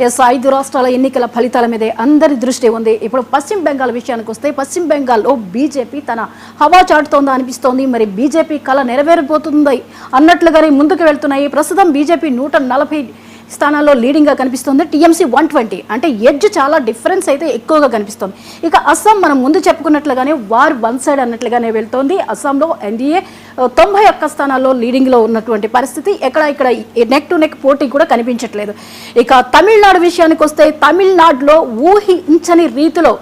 Yes 5 రాష్ట్రాల ఎన్నికల ఫలితాల మీదే అందరి దృష్టి ఉంది. ఇప్పుడు పశ్చిమ బెంగాల్ విషయానికి వస్తే పశ్చిమ బెంగాల్లో బీజేపీ తన హవా చాటుతోందా అనిపిస్తోంది. మరి బీజేపీ కళ నెరవేరిపోతుంది అన్నట్లుగానే ముందుకు వెళ్తున్నాయి. ప్రస్తుతం బీజేపీ 140 స్థానాల్లో లీడింగ్గా కనిపిస్తుంది. టీఎంసీ 120 అంటే ఎడ్జ్ చాలా డిఫరెన్స్ అయితే ఎక్కువగా కనిపిస్తుంది. ఇక అస్సాం మనం ముందు చెప్పుకున్నట్లుగానే వార్ వన్ సైడ్ అన్నట్లుగానే వెళ్తోంది. అస్సాంలో ఎన్డీఏ 91 స్థానాల్లో లీడింగ్లో ఉన్నటువంటి పరిస్థితి. ఇక్కడ నెక్ టు నెక్ పోటీ కూడా కనిపించట్లేదు. ఇక తమిళనాడు విషయానికి వస్తే తమిళనాడులో ఊహించని రీతిలో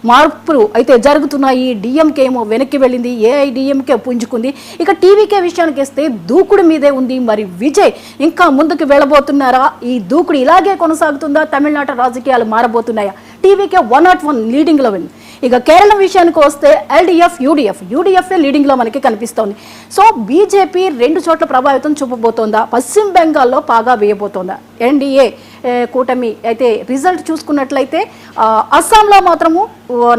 మార్పులు అయితే జరుగుతున్నాయి. డిఎంకే ఏమో వెనక్కి వెళ్ళింది, ఏఐడిఎంకే పుంజుకుంది. ఇక టీవీకే విషయానికి వస్తే దూకుడు మీదే ఉంది. మరి విజయ్ ఇంకా ముందుకు వెళ్ళబోతున్నారా? ఈ దూకుడు ఇలాగే కొనసాగుతుందా? తమిళనాడు రాజకీయాలు మారబోతున్నాయా? టీవీకే 101 లీడింగ్లో ఉంది. ఇక కేరళ విషయానికి వస్తే ఎల్డీఎఫ్ యూడీఎఫ్ లీడింగ్లో మనకి కనిపిస్తోంది. సో బీజేపీ 2 చోట్ల ప్రభావితం చూపబోతోందా? పశ్చిమ బెంగాల్లో పాగా వేయబోతోందా? ఎన్డీఏ కూటమి అయితే రిజల్ట్ చూసుకున్నట్లయితే అస్సాంలో మాత్రము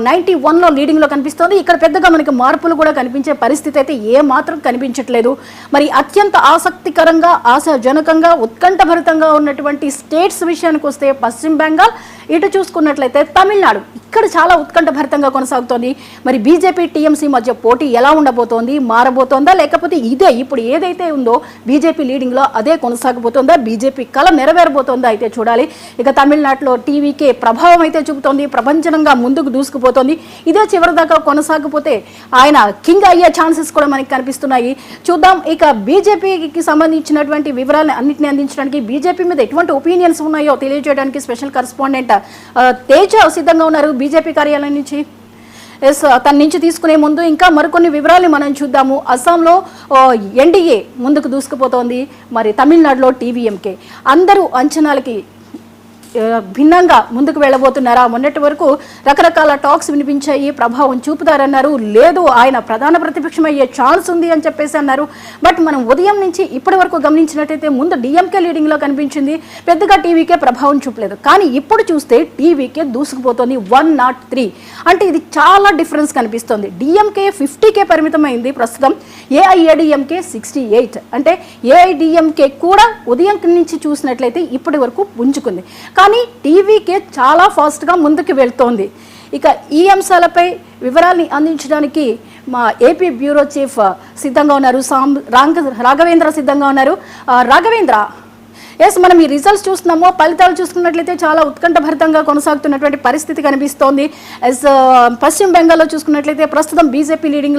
91లో లీడింగ్లో కనిపిస్తోంది. ఇక్కడ పెద్దగా మనకి మార్పులు కూడా కనిపించే పరిస్థితి అయితే ఏ మాత్రం కనిపించట్లేదు. మరి అత్యంత ఆసక్తికరంగా, ఆశాజనకంగా, ఉత్కంఠభరితంగా ఉన్నటువంటి స్టేట్స్ విషయానికి వస్తే పశ్చిమ బెంగాల్, ఇటు చూసుకున్నట్లయితే తమిళనాడు. ఇక్కడ చాలా ఉత్కంఠభరితంగా కొనసాగుతోంది. మరి బీజేపీ టీఎంసీ మధ్య పోటీ ఎలా ఉండబోతోంది? మారబోతోందా లేకపోతే ఇప్పుడు ఏదైతే ఉందో బీజేపీ లీడింగ్లో అదే కొనసాగబోతోందా? బీజేపీ కళ నెరవేరబోతోందా అయితే చూడాలి. ఇక తమిళనాడులో టీవీకే ప్రభావం అయితే చూపుతోంది. ప్రపంచంగా ముందుకు దూసుకుపోతోంది. ఇదే చివరిదాకా కొనసాగపోతే ఆయన కింగ్ అయ్యే ఛాన్సెస్ కూడా మనకి కనిపిస్తున్నాయి. చూద్దాం. ఇక బీజేపీకి సంబంధించినటువంటి వివరాలను అన్నింటినీ అందించడానికి, బీజేపీ మీద ఎటువంటి ఒపీనియన్స్ ఉన్నాయో తెలియజేయడానికి స్పెషల్ కరెస్పాండెంట్ తేజ సిద్ధంగా ఉన్నారు బీజేపీ కార్యాలయం నుంచి. తన నుంచి తీసుకునే ముందు ఇంకా మరికొన్ని వివరాలు మనం చూద్దాము. అస్సాంలో ఎన్డీఏ ముందుకు దూసుకుపోతోంది. మరి తమిళనాడులో టీవీఎంకే. అందరూ అంచనాలకి భిన్నంగా ముందుకు వెళ్ళబోతున్నారా? మొన్నటి వరకు రకరకాల టాక్స్ వినిపించాయి. ప్రభావం చూపుతారన్నారు. లేదు, ఆయన ప్రధాన ప్రతిపక్షం అయ్యే ఛాన్స్ ఉంది అని చెప్పేసి అన్నారు. బట్ మనం ఉదయం నుంచి ఇప్పటి వరకు గమనించినట్టయితే ముందు డిఎంకే లీడింగ్లో కనిపించింది. పెద్దగా టీవీకే ప్రభావం చూపలేదు. కానీ ఇప్పుడు చూస్తే టీవీకే దూసుకుపోతుంది 103. అంటే ఇది చాలా డిఫరెన్స్ కనిపిస్తుంది. డిఎంకే 50కే పరిమితమైంది ప్రస్తుతం. ఏఐఏడిఎంకే 68. అంటే ఏఐడిఎంకే కూడా ఉదయం నుంచి చూసినట్లయితే ఇప్పటి వరకు పుంజుకుంది. కానీ టీవీకే చాలా ఫాస్ట్గా ముందుకు వెళ్తోంది. ఇక ఈ అంశాలపై వివరాల్ని అందించడానికి మా ఏపీ బ్యూరో చీఫ్ సిద్ధంగా ఉన్నారు. రాఘవేంద్ర సిద్ధంగా ఉన్నారు. రాఘవేంద్ర, మనం ఈ రిజల్ట్స్ చూస్తున్నాము, ఫలితాలు చూసుకున్నట్లయితే చాలా ఉత్కంఠభరితంగా కొనసాగుతున్నటువంటి పరిస్థితి కనిపిస్తోంది. పశ్చిమ బెంగాల్లో చూసుకున్నట్లయితే ప్రస్తుతం బీజేపీ లీడింగ్